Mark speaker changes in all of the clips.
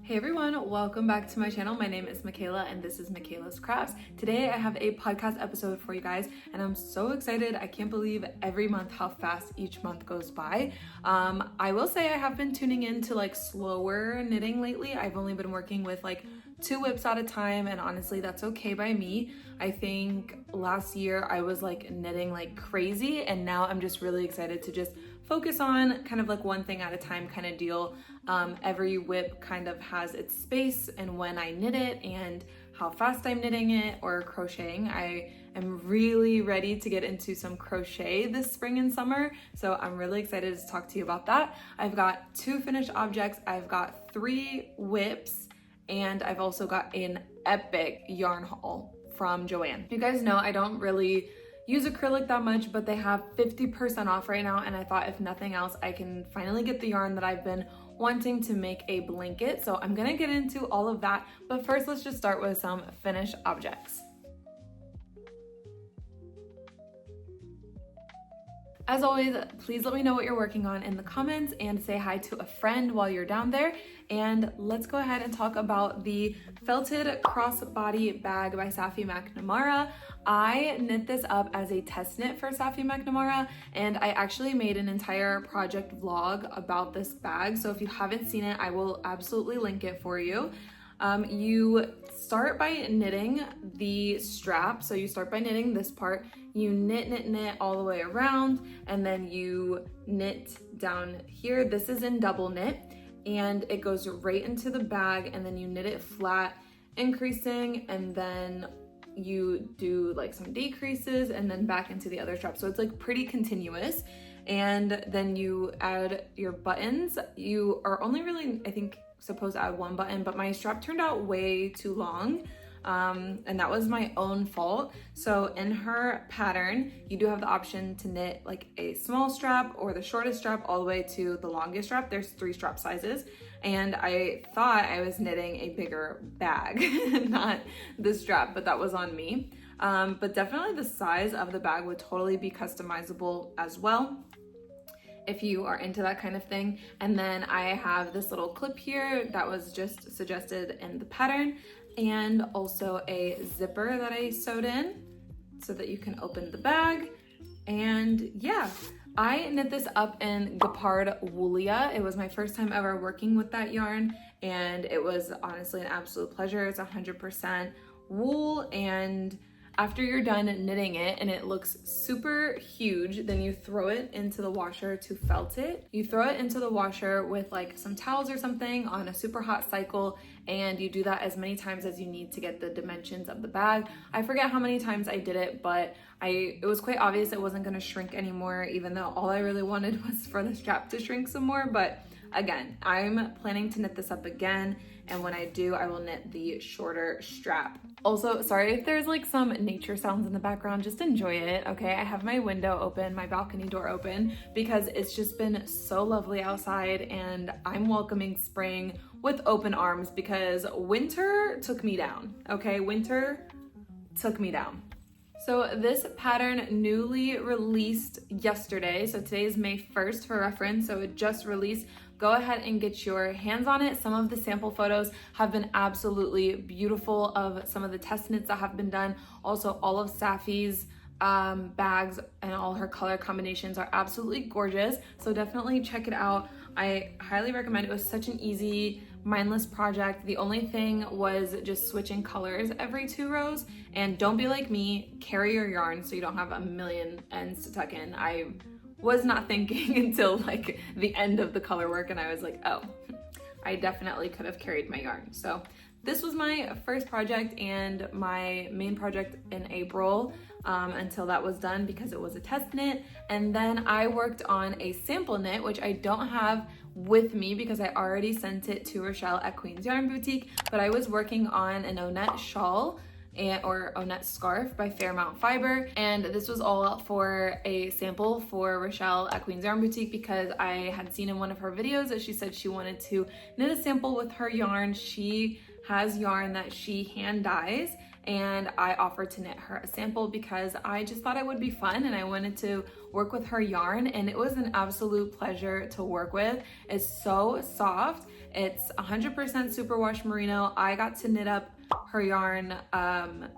Speaker 1: Hey everyone, welcome back to my channel. My name is McKayla and this is McKayla's Crafts. Today I have a podcast episode for you guys and I'm so excited. I can't believe every month how fast each month goes by. I will say I have been tuning into like slower knitting lately. I've only been working with like 2 whips at a time and honestly that's okay by me. I think last year I was like knitting like crazy and now I'm just really excited to just focus on kind of like one thing at a time kind of deal. Every whip kind of has its space and when I knit it and how fast I'm knitting it or crocheting. I am really ready to get into some crochet this spring and summer, so I'm really excited to talk to you about that. I've got 2 finished objects, I've got 3 whips, and I've also got an epic yarn haul from Joann. You guys know I don't really use acrylic that much, but they have 50% off right now, and I thought if nothing else, I can finally get the yarn that I've been wanting to make a blanket. So I'm gonna get into all of that, but first let's just start with some finished objects. As always, please let me know what you're working on in the comments and say hi to a friend while you're down there. And let's go ahead and talk about the felted crossbody bag by Safi McNamara. I knit this up as a test knit for Safi McNamara, and I actually made an entire project vlog about this bag. So if you haven't seen it, I will absolutely link it for you. You start by knitting the strap. So you start by knitting this part, you knit all the way around, and then you knit down here. This is in double knit and it goes right into the bag, and then you knit it flat, increasing, and then you do like some decreases and then back into the other strap. So it's like pretty continuous. And then you add your buttons. You are only really, I think, supposed to add 1 button, but my strap turned out way too long. And that was my own fault. So in her pattern, you do have the option to knit like a small strap or the shortest strap all the way to the longest strap. There's 3 strap sizes. And I thought I was knitting a bigger bag, not the strap, but that was on me. But definitely the size of the bag would totally be customizable as well, if you are into that kind of thing. And then I have this little clip here that was just suggested in the pattern, and also a zipper that I sewed in so that you can open the bag. And yeah, I knit this up in Gepard Woolia. It was my first time ever working with that yarn, and it was honestly an absolute pleasure. It's 100% wool, and after you're done knitting it and it looks super huge, then you throw it into the washer to felt it. You throw it into the washer with like some towels or something on a super hot cycle, and you do that as many times as you need to get the dimensions of the bag. I forget how many times I did it, but it was quite obvious it wasn't gonna shrink anymore, even though all I really wanted was for the strap to shrink some more. But again, I'm planning to knit this up again, and when I do, I will knit the shorter strap. Also, sorry if there's like some nature sounds in the background, just enjoy it, okay? I have my window open, my balcony door open, because it's just been so lovely outside and I'm welcoming spring with open arms because winter took me down, okay? Winter took me down. So this pattern newly released yesterday. So today is May 1st for reference, so it just released. Go ahead and get your hands on it. Some of the sample photos have been absolutely beautiful of some of the test knits that have been done. Also, all of Safi's bags and all her color combinations are absolutely gorgeous. So definitely check it out. I highly recommend it. It was such an easy, mindless project. The only thing was just switching colors every 2 rows. And don't be like me, carry your yarn so you don't have a million ends to tuck in. I was not thinking until like the end of the color work, and I was like, oh, I definitely could have carried my yarn. So this was my first project and my main project in April until that was done because it was a test knit. And then I worked on a sample knit, which I don't have with me because I already sent it to Rochelle at Queen's Yarn Boutique, but I was working on an Onette shawl or Onette scarf by Fairmount Fiber, and this was all for a sample for Rochelle at Queen's Yarn Boutique because I had seen in one of her videos that she said she wanted to knit a sample with her yarn. She has yarn that she hand dyes, and I offered to knit her a sample because I just thought it would be fun and I wanted to work with her yarn, and it was an absolute pleasure to work with. It's so soft. It's 100% superwash merino. I got to knit up her yarn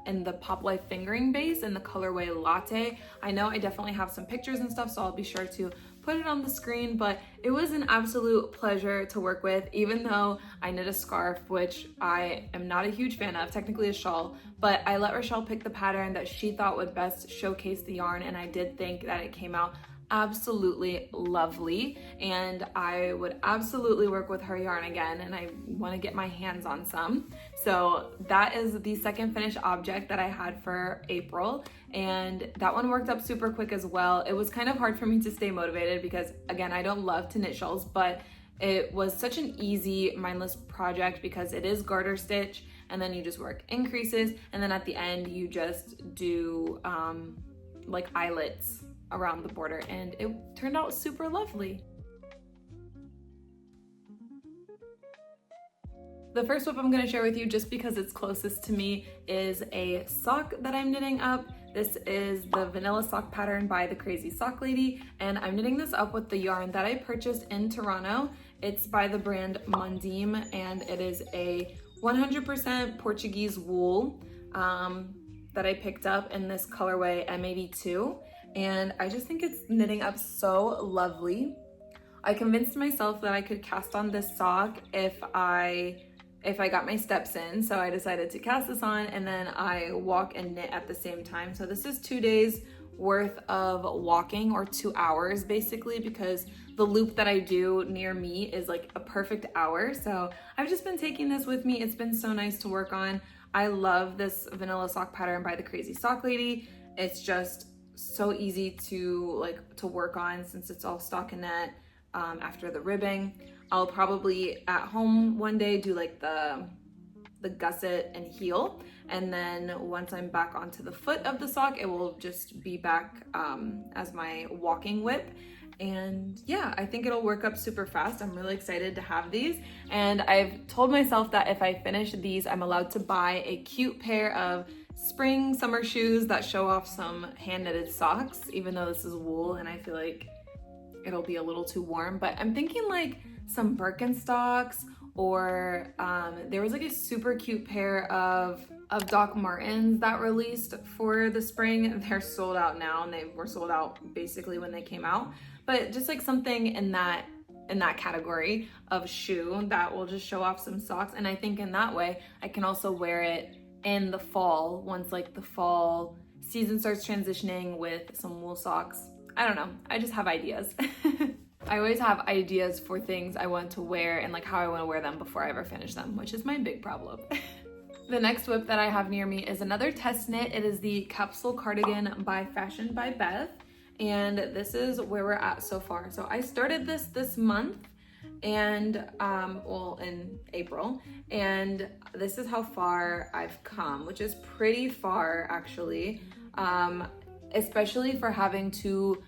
Speaker 1: in the Pop Life fingering base in the colorway Latte. I know I definitely have some pictures and stuff, so I'll be sure to put it on the screen, but it was an absolute pleasure to work with, even though I knit a scarf, which I am not a huge fan of, technically a shawl, but I let Rochelle pick the pattern that she thought would best showcase the yarn, and I did think that it came out absolutely lovely, and I would absolutely work with her yarn again, and I want to get my hands on some. So that is the second finished object that I had for April, and that one worked up super quick as well. It was kind of hard for me to stay motivated because, again, I don't love to knit shawls, but it was such an easy, mindless project because it is garter stitch, and then you just work increases, and then at the end you just do like eyelets around the border, and it turned out super lovely. The first whip I'm going to share with you, just because it's closest to me, is a sock that I'm knitting up. This is the vanilla sock pattern by the Crazy Sock Lady, and I'm knitting this up with the yarn that I purchased in Toronto. It's by the brand Mondim, and it is a 100% Portuguese wool that I picked up in this colorway M82, and I just think it's knitting up so lovely. I convinced myself that I could cast on this sock if I got my steps in, so I decided to cast this on, and then I walk and knit at the same time. So this is 2 days worth of walking, or 2 hours basically, because the loop that I do near me is like a perfect hour. So I've just been taking this with me. It's been so nice to work on. I love this vanilla sock pattern by the Crazy Sock Lady. It's just so easy to work on since it's all stockinette after the ribbing. I'll probably at home one day do like the gusset and heel, and then once I'm back onto the foot of the sock, it will just be back as my walking whip. And yeah, I think it'll work up super fast. I'm really excited to have these, and I've told myself that if I finish these, I'm allowed to buy a cute pair of spring summer shoes that show off some hand knitted socks, even though this is wool and I feel like it'll be a little too warm. But I'm thinking like some Birkenstocks, or there was like a super cute pair of Doc Martens that released for the spring. They're sold out now, and they were sold out basically when they came out, but just like something in that category of shoe that will just show off some socks. And I think in that way I can also wear it in the fall, once like the fall season starts transitioning, with some wool socks. I don't know, I just have ideas. I always have ideas for things I want to wear and like how I want to wear them before I ever finish them, which is my big problem. The next whip that I have near me is another test knit. It is the capsule cardigan by Fashion by Beth, and this is where we're at so far. So I started this month, and well, in April, and this is how far I've come, which is pretty far actually, especially for having to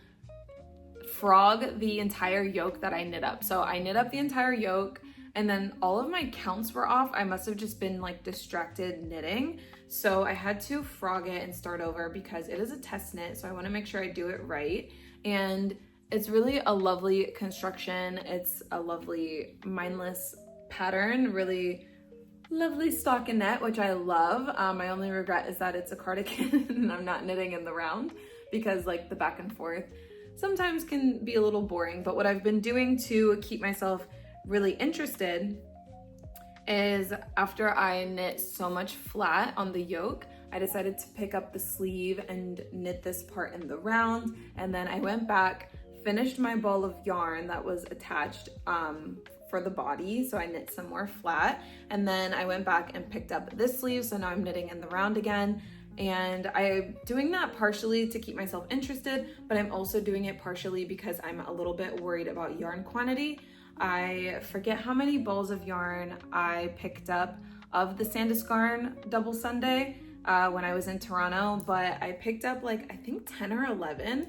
Speaker 1: frog the entire yoke that I knit up. So I knit up the entire yoke, and then all of my counts were off. I must have just been like distracted knitting, so I had to frog it and start over because it is a test knit, so I want to make sure I do it right. And it's really a lovely construction. It's a lovely mindless pattern, really lovely stockinette, which I love. My only regret is that it's a cardigan and I'm not knitting in the round, because like the back and forth sometimes can be a little boring. But what I've been doing to keep myself really interested is, after I knit so much flat on the yoke, I decided to pick up the sleeve and knit this part in the round. And then I went back, finished my ball of yarn that was attached for the body, so I knit some more flat, and then I went back and picked up this sleeve, so now I'm knitting in the round again. And I'm doing that partially to keep myself interested, but I'm also doing it partially because I'm a little bit worried about yarn quantity. I forget how many balls of yarn I picked up of the Sandiscarn double Sunday when I was in Toronto, but I picked up like I think 10 or 11,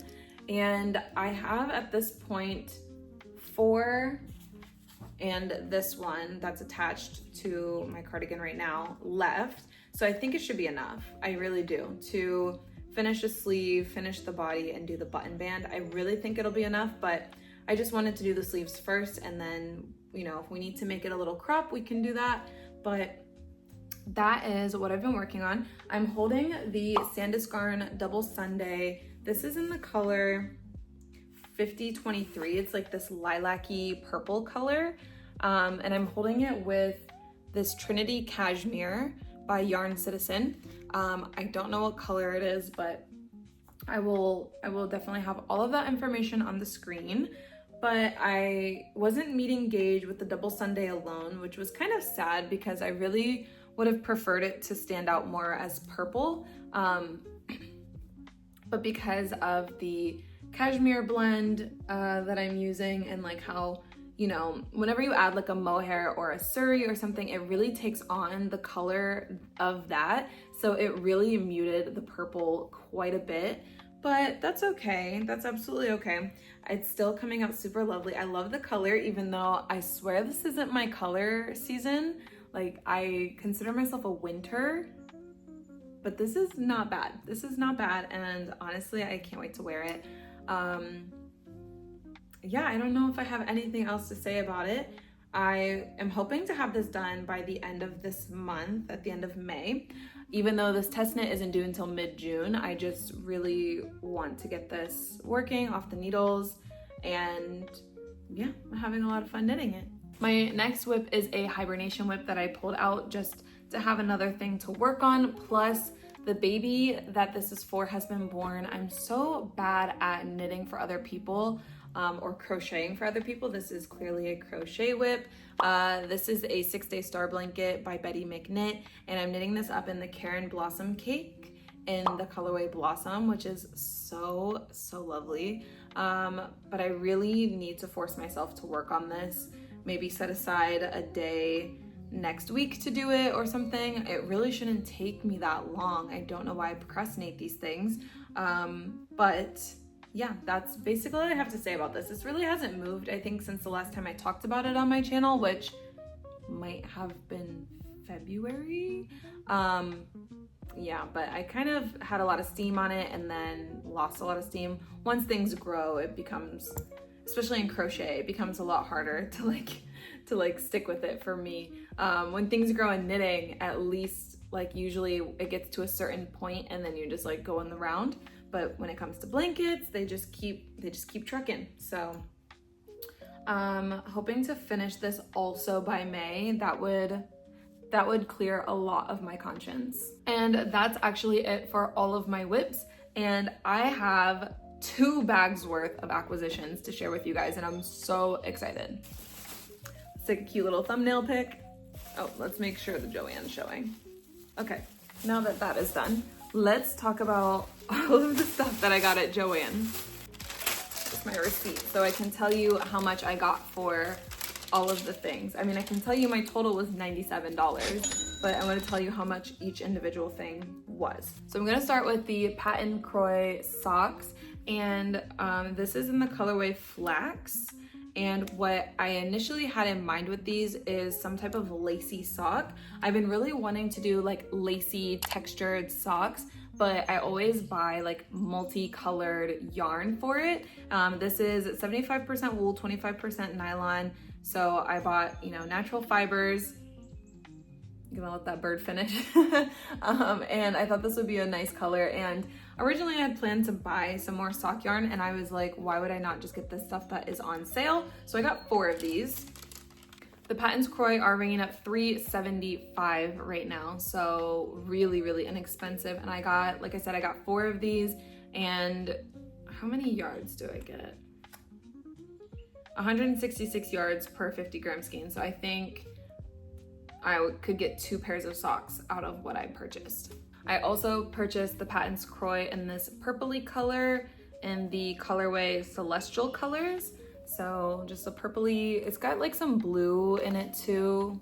Speaker 1: and I have at this point 4, and this one that's attached to my cardigan right now left. So I think it should be enough. I really do. To finish the sleeve, finish the body, and do the button band. I really think it'll be enough, but I just wanted to do the sleeves first, and then, you know, if we need to make it a little crop, we can do that. But that is what I've been working on. I'm holding the Sandisgarn Double Sundae. This is in the color 5023. It's like this lilac-y purple color. And I'm holding it with this Trinity Cashmere by Yarn Citizen. I don't know what color it is, but I will definitely have all of that information on the screen. But I wasn't meeting gauge with the Double Sundae alone, which was kind of sad because I really would have preferred it to stand out more as purple. But because of the cashmere blend that I'm using, and like how, you know, whenever you add like a mohair or a suri or something, it really takes on the color of that. So it really muted the purple quite a bit, but that's okay. That's absolutely okay. It's still coming out super lovely. I love the color, even though I swear this isn't my color season. Like, I consider myself a winter, but this is not bad. This is not bad, and honestly, I can't wait to wear it. Yeah, I don't know if I have anything else to say about it. I am hoping to have this done by the end of this month, at the end of May. Even though this test knit isn't due until mid-June, I just really want to get this working off the needles, and yeah, I'm having a lot of fun knitting it. My next whip is a hibernation whip that I pulled out just to have another thing to work on, plus the baby that this is for has been born. I'm so bad at knitting for other people or crocheting for other people. This is clearly a crochet whip. This is a 6-Day Star Blanket by Betty McKnit, and I'm knitting this up in the Karen Blossom Cake in the colorway Blossom, which is so lovely. But I really need to force myself to work on this. Maybe set aside a day next week to do it or something. It really shouldn't take me that long. I don't know why I procrastinate these things. But yeah, that's basically what I have to say about this. This really hasn't moved, I think, since the last time I talked about it on my channel, which might have been February. Yeah, but I kind of had a lot of steam on it and then lost a lot of steam. Once things grow, it becomes, especially in crochet, it becomes a lot harder to stick with it for me. When things grow in knitting, at least like usually it gets to a certain point and then you just like go in the round. But when it comes to blankets, they just keep trucking. So hoping to finish this also by May. That would clear a lot of my conscience. And that's actually it for all of my whips. And I have 2 bags worth of acquisitions to share with you guys, and I'm so excited. Let's take a cute little thumbnail pic. Oh, let's make sure the Joann's showing. Okay, now that that is done, let's talk about all of the stuff that I got at Joann's. It's my receipt, so I can tell you how much I got for all of the things. I mean, I can tell you my total was $97, but I want to tell you how much each individual thing was. So I'm going to start with the Patent Croix socks, and this is in the colorway Flax. And what I initially had in mind with these is some type of lacy sock. I've been really wanting to do like lacy textured socks, but I always buy like multicolored yarn for it. This is 75% wool, 25% nylon. So I bought, you know, natural fibers. I'm gonna let that bird finish. And I thought this would be a nice color. And originally I had planned to buy some more sock yarn, and I was like, why would I not just get the stuff that is on sale? So I got 4 of these. The Patents Croix are ringing up $3.75 right now. So really inexpensive. And I got, like I said, I got 4 of these. And how many yards do I get? 166 yards per 50 gram skein. So I think I could get 2 pairs of socks out of what I purchased. I also purchased the Patents Croix in this purpley color in the colorway Celestial Colors. So just a purpley, it's got like some blue in it too,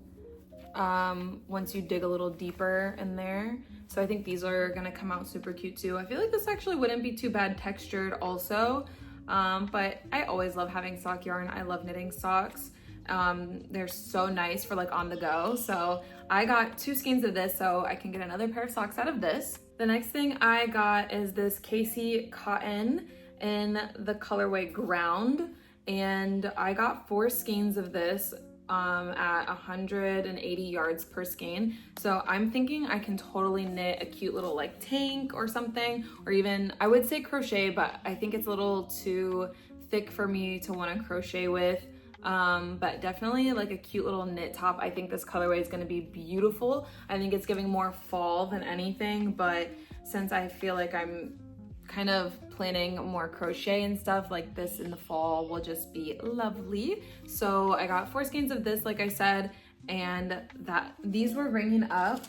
Speaker 1: once you dig a little deeper in there. So I think these are gonna come out super cute too. I feel like this actually wouldn't be too bad textured also, but I always love having sock yarn. I love knitting socks. They're so nice for like on the go. So I got 2 skeins of this so I can get another pair of socks out of this. The next thing I got is this Casey cotton in the colorway ground, and I got 4 skeins of this at 180 yards per skein. So I'm thinking I can totally knit a cute little like tank or something, or even I would say crochet, but I think it's a little too thick for me to want to crochet with. But definitely like a cute little knit top. I think this colorway is going to be beautiful. I think it's giving more fall than anything, but since I feel like I'm kind of planning more crochet and stuff, like this in the fall will just be lovely. So I got 4 skeins of this, like I said, and these were ringing up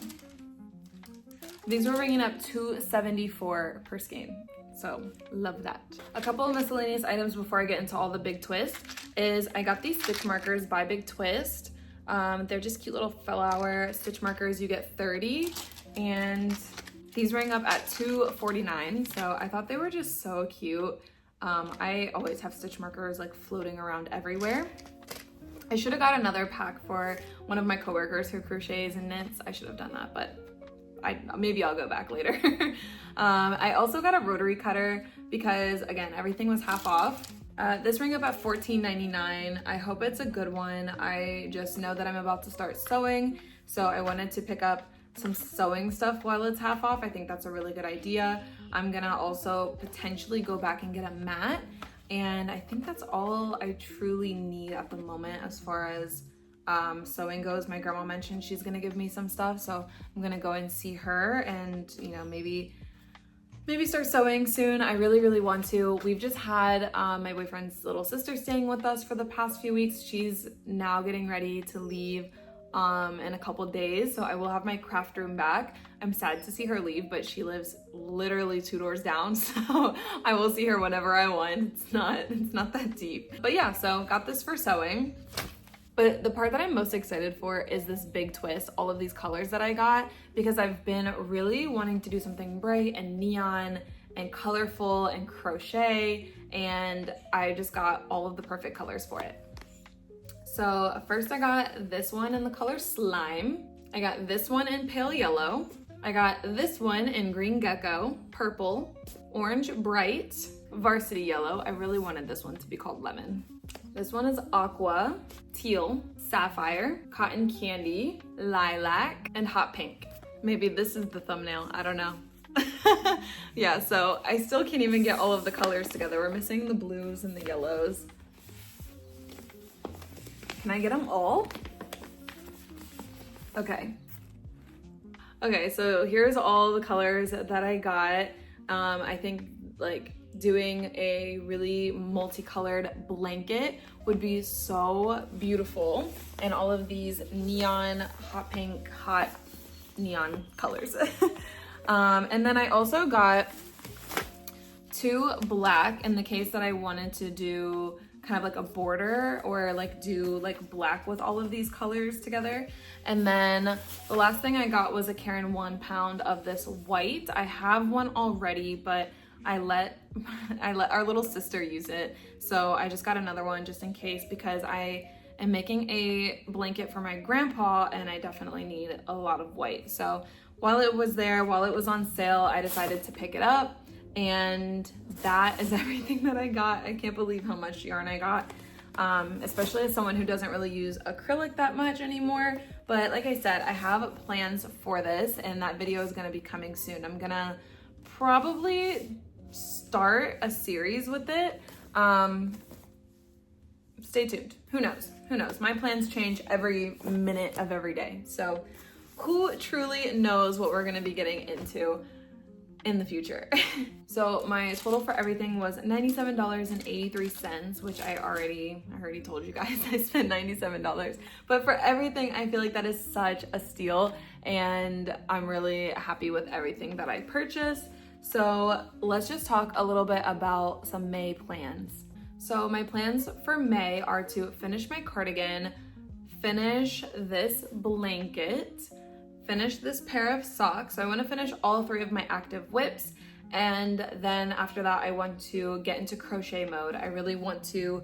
Speaker 1: $274 per skein. So love that. A couple of miscellaneous items before I get into all the big twists is I got these stitch markers by Big Twist. They're just cute little flower stitch markers. You get 30, and these rang up at $2.49, so I thought they were just so cute. I always have stitch markers like floating around everywhere. I should have got another pack for one of my coworkers who crochets and knits. I should have done that, but maybe I'll go back later. I also got a rotary cutter because, again, everything was half off. This rang up at $14.99. I hope it's a good one. I just know that I'm about to start sewing, so I wanted to pick up some sewing stuff while it's half off. I think that's a really good idea. I'm gonna also potentially go back and get a mat, and I think that's all I truly need at the moment as far as sewing goes. My grandma mentioned she's gonna give me some stuff, so I'm gonna go and see her and, you know, maybe start sewing soon. I really want to. We've just had my boyfriend's little sister staying with us for the past few weeks. She's now getting ready to leave in a couple days, so I will have my craft room back. I'm sad to see her leave, but she lives literally 2 doors down, so I will see her whenever I want. It's not that deep. But yeah, so got this for sewing. But the part that I'm most excited for is this big twist, all of these colors that I got, because I've been really wanting to do something bright and neon and colorful and crochet, and I just got all of the perfect colors for it. So first I got this one in the color Slime. I got this one in Pale Yellow. I got this one in Green Gecko, Purple, Orange Bright, Varsity Yellow. I really wanted this one to be called Lemon. This one is Aqua, Teal, Sapphire, Cotton Candy, Lilac, and Hot Pink. Maybe this is the thumbnail, I don't know. Yeah, so I still can't even get all of the colors together. We're missing the blues and the yellows. Can I get them all? Okay, so here's all the colors that I got. I think like doing a really multicolored blanket would be so beautiful, and all of these neon, hot pink, hot neon colors. And then I also got 2 black in the case that I wanted to do kind of like a border or like do like black with all of these colors together. And then the last thing I got was a Karen 1 pound of this white. I have one already, but I let our little sister use it. So I just got another one just in case, because I am making a blanket for my grandpa and I definitely need a lot of white. So while it was there, while it was on sale, I decided to pick it up. And that is everything that I got. I can't believe how much yarn I got, especially as someone who doesn't really use acrylic that much anymore. But like I said, I have plans for this, and that video is gonna be coming soon. I'm gonna probably start a series with it. Stay tuned. Who knows? My plans change every minute of every day. So who truly knows what we're gonna be getting into in the future. So my total for everything was $97.83, which I already told you guys I spent $97. But for everything, I feel like that is such a steal, and I'm really happy with everything that I purchased. So let's just talk a little bit about some May plans. So my plans for May are to finish my cardigan, finish this blanket, finish this pair of socks. So I want to finish all 3 of my active whips, and then after that I want to get into crochet mode. I really want to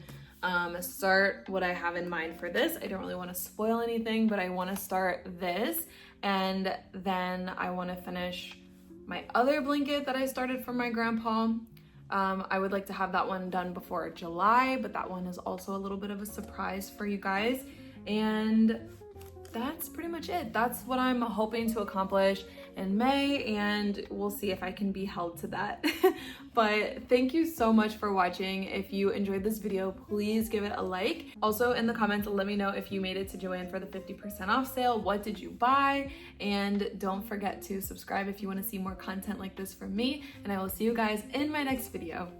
Speaker 1: start what I have in mind for this. I don't really want to spoil anything, but I want to start this, and then I want to finish my other blanket that I started for my grandpa. I would like to have that one done before July, but that one is also a little bit of a surprise for you guys. And that's pretty much it. That's what I'm hoping to accomplish in May, and we'll see if I can be held to that. But thank you so much for watching. If you enjoyed this video, please give it a like. Also in the comments, let me know if you made it to Joann for the 50% off sale. What did you buy? And don't forget to subscribe if you want to see more content like this from me, and I will see you guys in my next video.